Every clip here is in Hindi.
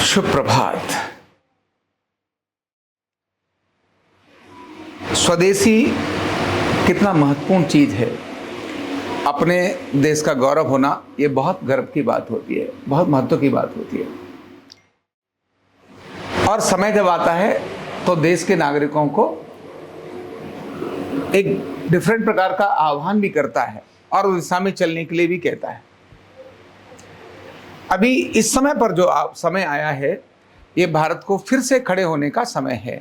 शुभ प्रभात। स्वदेशी कितना महत्वपूर्ण चीज है। अपने देश का गौरव होना ये बहुत गर्व की बात होती है, बहुत महत्व की बात होती है। और समय जब आता है तो देश के नागरिकों को एक डिफरेंट प्रकार का आह्वान भी करता है और उस दिशा में चलने के लिए भी कहता है। अभी इस समय पर जो समय आया है, ये भारत को फिर से खड़े होने का समय है।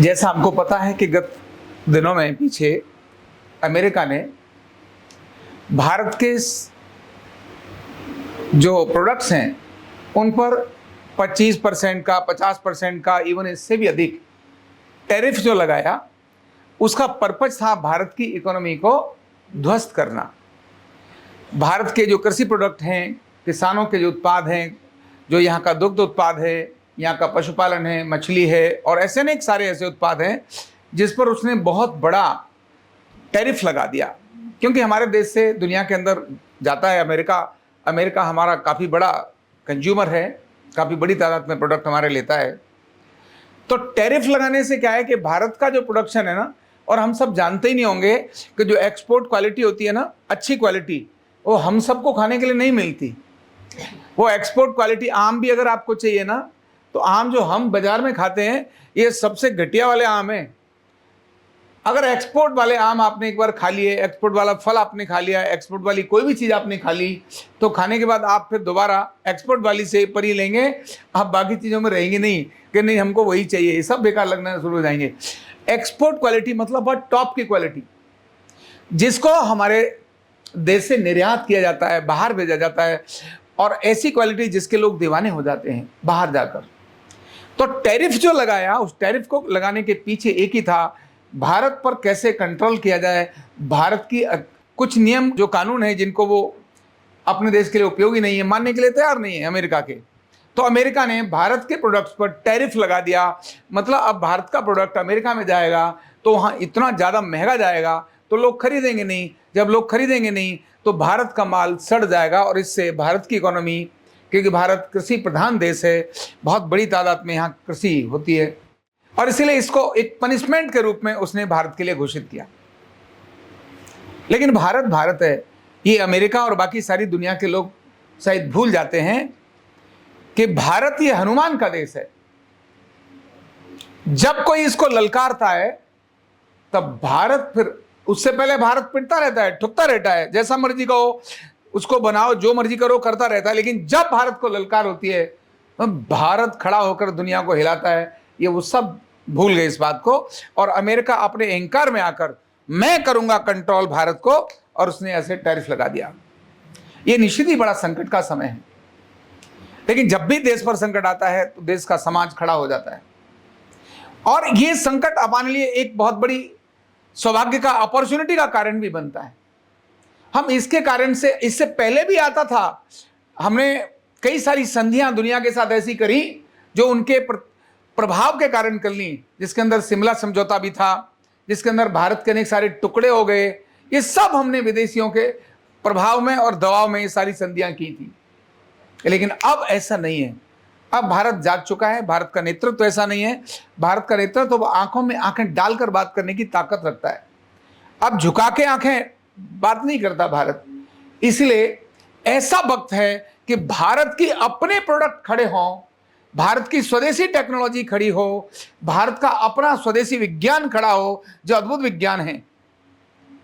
जैसा हमको पता है कि गत दिनों में पीछे अमेरिका ने भारत के जो प्रोडक्ट्स हैं उन पर 25% का, 50% का, इवन इससे भी अधिक टैरिफ जो लगाया, उसका पर्पज था भारत की इकोनॉमी को ध्वस्त करना। भारत के जो कृषि प्रोडक्ट हैं, किसानों के जो उत्पाद हैं, जो यहाँ का दुग्ध उत्पाद है, यहाँ का पशुपालन है, मछली है और ऐसे अनेक सारे ऐसे उत्पाद हैं जिस पर उसने बहुत बड़ा टैरिफ लगा दिया। क्योंकि हमारे देश से दुनिया के अंदर जाता है अमेरिका हमारा काफ़ी बड़ा कंज्यूमर है, काफ़ी बड़ी तादाद में प्रोडक्ट हमारे लेता है। तो टैरिफ लगाने से क्या है कि भारत का जो प्रोडक्शन है ना, और हम सब जानते ही नहीं होंगे कि जो एक्सपोर्ट क्वालिटी होती है ना, अच्छी क्वालिटी, वो हम सबको खाने के लिए नहीं मिलती। वो एक्सपोर्ट क्वालिटी आम भी अगर आपको चाहिए ना, तो आम जो हम बाजार में खाते हैं ये सबसे घटिया वाले आम हैं। अगर एक्सपोर्ट वाले आम आपने एक बार खा लिए, एक्सपोर्ट वाला फल आपने खा लिया, एक्सपोर्ट वाली कोई भी चीज़ आपने खा ली, तो खाने के बाद आप फिर दोबारा एक्सपोर्ट वाली से पर ही लेंगे, आप बाकी चीज़ों में रहेंगे नहीं कि नहीं हमको वही चाहिए, ये सब बेकार लगना शुरू हो जाएंगे। एक्सपोर्ट क्वालिटी मतलब बहुत टॉप की क्वालिटी, जिसको हमारे देश से निर्यात किया जाता है, बाहर भेजा जाता है, और ऐसी क्वालिटी जिसके लोग दीवाने हो जाते हैं बाहर जाकर। तो टैरिफ जो लगाया, उस टैरिफ को लगाने के पीछे एक ही था, भारत पर कैसे कंट्रोल किया जाए। भारत की कुछ नियम जो कानून है जिनको वो अपने देश के लिए उपयोगी नहीं है, मानने के लिए तैयार नहीं है अमेरिका के, तो अमेरिका ने भारत के प्रोडक्ट्स पर टैरिफ लगा दिया। मतलब अब भारत का प्रोडक्ट अमेरिका में जाएगा तो वहाँ इतना ज़्यादा महंगा जाएगा तो लोग खरीदेंगे नहीं। जब लोग खरीदेंगे नहीं तो भारत का माल सड़ जाएगा, और इससे भारत की इकोनॉमी, क्योंकि भारत कृषि प्रधान देश है, बहुत बड़ी तादाद में यहाँ कृषि होती है, और इसीलिए इसको एक पनिशमेंट के रूप में उसने भारत के लिए घोषित किया। लेकिन भारत है, ये अमेरिका और बाकी सारी दुनिया के लोग शायद भूल जाते हैं कि भारत ये हनुमान का देश है। जब कोई इसको ललकारता है तब भारत, फिर उससे पहले भारत पिटता रहता है, ठुकता रहता है, जैसा मर्जी कहो उसको बनाओ, जो मर्जी करो करता रहता है। लेकिन जब भारत को ललकार होती है तो भारत खड़ा होकर दुनिया को हिलाता है। ये वो सब भूल गए इस बात को, और अमेरिका अपने अहंकार में आकर मैं करूंगा कंट्रोल भारत को, और उसने ऐसे टैरिफ लगा दिया। ये निश्चित ही बड़ा संकट का समय है। लेकिन जब भी देश पर संकट आता है तो देश का समाज खड़ा हो जाता है, और ये संकट अपने लिए एक बहुत बड़ी सौभाग्य का, अपॉर्चुनिटी का कारण भी बनता है। हम इसके कारण से, इससे पहले भी आता था, हमने कई सारी संधियां दुनिया के साथ ऐसी करी जो उनके प्रभाव के कारण कर ली, जिसके अंदर शिमला समझौता भी था, जिसके अंदर भारत के अनेक सारे टुकड़े हो गए। ये सब हमने विदेशियों के प्रभाव में और दबाव में ये सारी संधियां की थी। लेकिन अब ऐसा नहीं है। अब भारत जाग चुका है। भारत का नेतृत्व ऐसा नहीं है। भारत का नेतृत्व तो आंखों में आंखें डालकर बात करने की ताकत रखता है। अब झुका के आंखें बात नहीं करता भारत। इसलिए ऐसा वक्त है कि भारत की अपने प्रोडक्ट खड़े हों, भारत की स्वदेशी टेक्नोलॉजी खड़ी हो, भारत का अपना स्वदेशी विज्ञान खड़ा हो, जो अद्भुत विज्ञान है,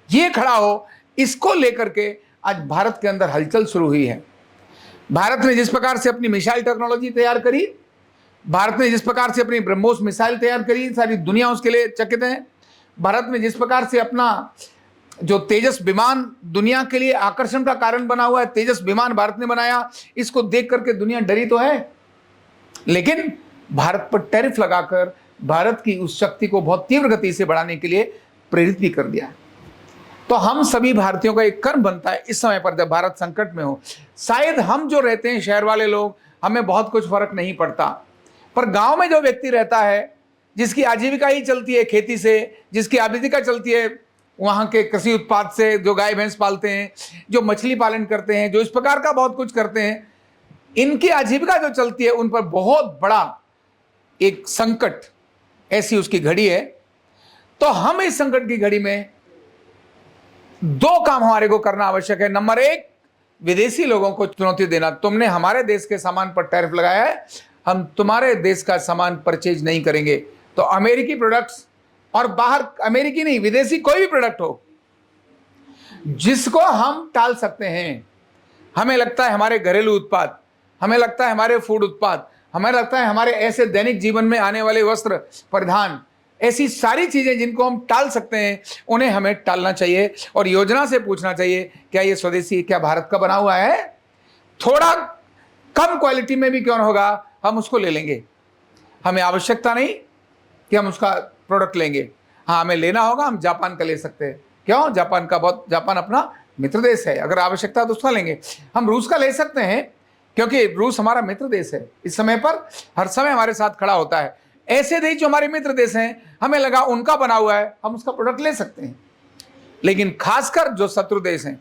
ये खड़ा हो। इसको लेकर के आज भारत के अंदर हलचल शुरू हुई है। भारत ने जिस प्रकार से अपनी मिसाइल टेक्नोलॉजी तैयार करी, भारत ने जिस प्रकार से अपनी ब्रह्मोस मिसाइल तैयार करी, सारी दुनिया उसके लिए चकित है। भारत ने जिस प्रकार से अपना जो तेजस विमान दुनिया के लिए आकर्षण का कारण बना हुआ है, तेजस विमान भारत ने बनाया, इसको देख करके दुनिया डरी तो है, लेकिन भारत पर टैरिफ लगाकर भारत की उस शक्ति को बहुत तीव्र गति से बढ़ाने के लिए प्रेरित भी कर दिया। तो हम सभी भारतीयों का एक कर्म बनता है इस समय पर, जब भारत संकट में हो। शायद हम जो रहते हैं शहर वाले लोग, हमें बहुत कुछ फर्क नहीं पड़ता, पर गांव में जो व्यक्ति रहता है, जिसकी आजीविका ही चलती है खेती से, जिसकी आजीविका चलती है वहाँ के कृषि उत्पाद से, जो गाय भैंस पालते हैं, जो मछली पालन करते हैं, जो इस प्रकार का बहुत कुछ करते हैं, इनकी आजीविका जो चलती है उन पर बहुत बड़ा एक संकट, ऐसी उसकी घड़ी है। तो हम इस संकट की घड़ी में दो काम हमारे को करना आवश्यक है। नंबर एक, विदेशी लोगों को चुनौती देना। तुमने हमारे देश के सामान पर टैरिफ लगाया है, हम तुम्हारे देश का सामान परचेज नहीं करेंगे। तो अमेरिकी प्रोडक्ट्स, और बाहर अमेरिकी नहीं, विदेशी कोई भी प्रोडक्ट हो जिसको हम टाल सकते हैं। हमें लगता है हमारे घरेलू उत्पाद, हमें लगता है हमारे फूड उत्पाद, हमें लगता है हमारे ऐसे दैनिक जीवन में आने वाले वस्त्र परिधान, ऐसी सारी चीजें जिनको हम टाल सकते हैं उन्हें हमें टालना चाहिए और योजना से पूछना चाहिए क्या ये स्वदेशी, क्या भारत का बना हुआ है? थोड़ा कम क्वालिटी में भी क्यों न होगा, हम उसको ले लेंगे। हमें आवश्यकता नहीं कि हम उसका प्रोडक्ट लेंगे। हाँ, हमें लेना होगा, हम जापान का ले सकते हैं। क्यों? जापान अपना मित्र देश है, अगर आवश्यकता है तो उसका लेंगे। हम रूस का ले सकते हैं क्योंकि रूस हमारा मित्र देश है, इस समय पर हर समय हमारे साथ खड़ा होता है। ऐसे देश जो हमारे मित्र देश हैं, हमें लगा उनका बना हुआ है, हम उसका प्रोडक्ट ले सकते हैं। लेकिन खासकर जो शत्रु देश हैं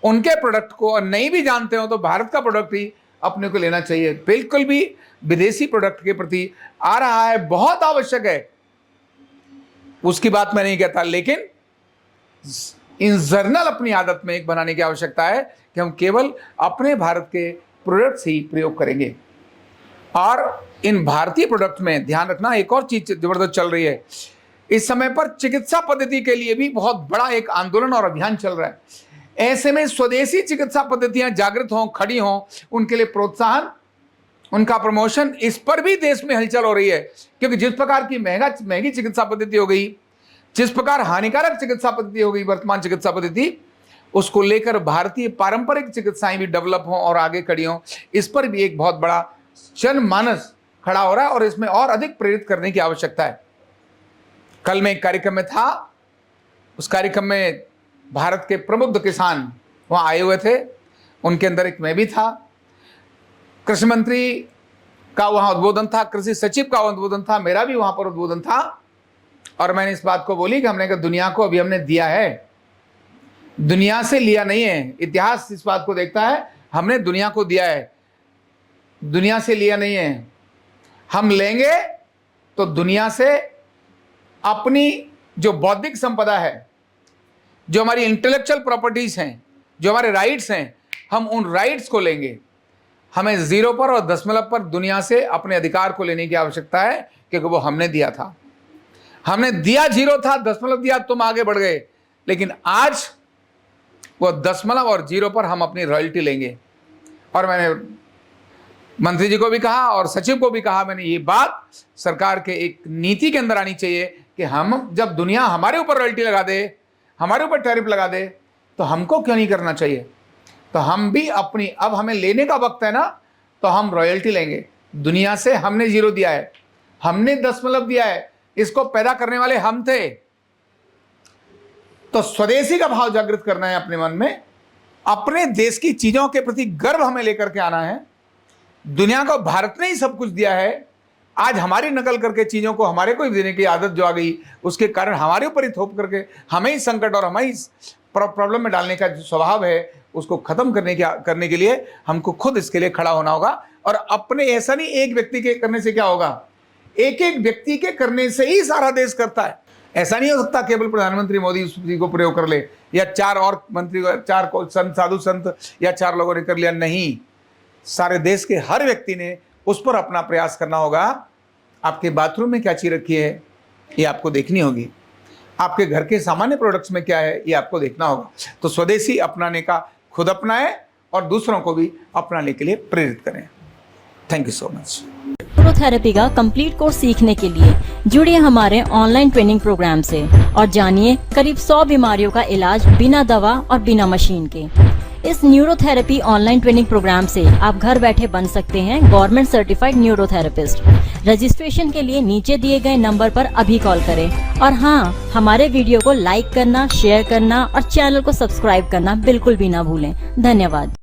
उनके प्रोडक्ट को नहीं भी जानते हो तो भारत का प्रोडक्ट ही अपने को लेना चाहिए। बिल्कुल भी विदेशी प्रोडक्ट के प्रति आ रहा है, बहुत आवश्यक है, उसकी बात मैं नहीं कहता, लेकिन इन जर्नल अपनी आदत में एक बनाने की आवश्यकता है कि हम केवल अपने भारत के प्रोडक्ट्स ही प्रयोग करेंगे। और इन भारतीय प्रोडक्ट में ध्यान रखना, एक और चीज जबरदस्त चल रही है इस समय पर, चिकित्सा पद्धति के लिए भी बहुत बड़ा एक आंदोलन और अभियान चल रहा है। ऐसे में स्वदेशी चिकित्सा पद्धतियां जागृत हों, खड़ी हों, उनके लिए प्रोत्साहन, उनका प्रमोशन, इस पर भी देश में हलचल हो रही है। क्योंकि जिस प्रकार की महंगी चिकित्सा पद्धति हो गई, जिस प्रकार हानिकारक चिकित्सा पद्धति हो गई वर्तमान चिकित्सा पद्धति, उसको लेकर भारतीय पारंपरिक चिकित्साएं भी डेवलप हों और आगे खड़ी हों, इस पर भी एक बहुत बड़ा जनमानस खड़ा हो रहा है और इसमें और अधिक प्रेरित करने की आवश्यकता है। कल मैं एक कार्यक्रम में था, उस कार्यक्रम में भारत के प्रबुद्ध किसान वहां आए हुए थे, उनके अंदर एक मैं भी था। कृषि मंत्री का वहां उद्बोधन था, कृषि सचिव का उद्बोधन था, मेरा भी वहां पर उद्बोधन था। और मैंने इस बात को बोली कि हमने कहा दुनिया को अभी हमने दिया है, दुनिया से लिया नहीं है। इतिहास इस बात को देखता है, हमने दुनिया को दिया है, दुनिया से लिया नहीं है। हम लेंगे तो दुनिया से अपनी जो बौद्धिक संपदा है, जो हमारी इंटेलेक्चुअल प्रॉपर्टीज हैं, जो हमारे राइट्स हैं, हम उन राइट्स को लेंगे। हमें 0 पर और दशमलव पर दुनिया से अपने अधिकार को लेने की आवश्यकता है, क्योंकि वो हमने दिया था। हमने दिया 0 था, दशमलव दिया, तुम आगे बढ़ गए, लेकिन आज वो दशमलव और 0 पर हम अपनी रॉयल्टी लेंगे। और मैंने मंत्री जी को भी कहा और सचिव को भी कहा, मैंने ये बात सरकार के एक नीति के अंदर आनी चाहिए कि हम जब दुनिया हमारे ऊपर रॉयल्टी लगा दे, हमारे ऊपर टैरिफ लगा दे, तो हमको क्यों नहीं करना चाहिए? तो हम भी अपनी, अब हमें लेने का वक्त है ना, तो हम रॉयल्टी लेंगे। दुनिया से हमने 0 दिया है, हमने दशमलव दिया है, इसको पैदा करने वाले हम थे। तो स्वदेशी का भाव जागृत करना है अपने मन में, अपने देश की चीजों के प्रति गर्व हमें लेकर के आना है। दुनिया को भारत ने ही सब कुछ दिया है, आज हमारी नकल करके चीजों को हमारे को ही देने की आदत जो आ गई, उसके कारण हमारे ऊपर ही थोप करके हमें ही संकट और हमें ही प्रॉब्लम में डालने का जो स्वभाव है, उसको खत्म करने के लिए हमको खुद इसके लिए खड़ा होना होगा। और अपने, ऐसा नहीं एक व्यक्ति के करने से क्या होगा, एक एक व्यक्ति के करने से ही सारा देश करता है। ऐसा नहीं हो सकता केवल प्रधानमंत्री मोदी उसी को प्रयोग कर ले, या 4 और मंत्री, 4 संत, साधु संत या 4 लोगों ने कर लिया, नहीं, सारे देश के हर व्यक्ति ने उस पर अपना प्रयास करना होगा। आपके बाथरूम में क्या चीज रखी है ये आपको देखनी होगी, आपके घर के सामान्य प्रोडक्ट्स में क्या है ये आपको देखना होगा। तो स्वदेशी अपनाने का खुद अपनाएं और दूसरों को भी अपनाने के लिए प्रेरित करें। Thank you so much. Neurotherapy का कंप्लीट कोर्स सीखने के लिए जुड़िए हमारे ऑनलाइन ट्रेनिंग प्रोग्राम से और जानिए करीब 100 बीमारियों का इलाज बिना दवा और बिना मशीन के। इस न्यूरोथेरेपी ऑनलाइन ट्रेनिंग प्रोग्राम से आप घर बैठे बन सकते हैं गवर्नमेंट सर्टिफाइड न्यूरोथेरेपिस्ट। रजिस्ट्रेशन के लिए नीचे दिए गए नंबर पर अभी कॉल करें। और हाँ, हमारे वीडियो को लाइक करना, शेयर करना और चैनल को सब्सक्राइब करना बिल्कुल भी ना भूलें। धन्यवाद।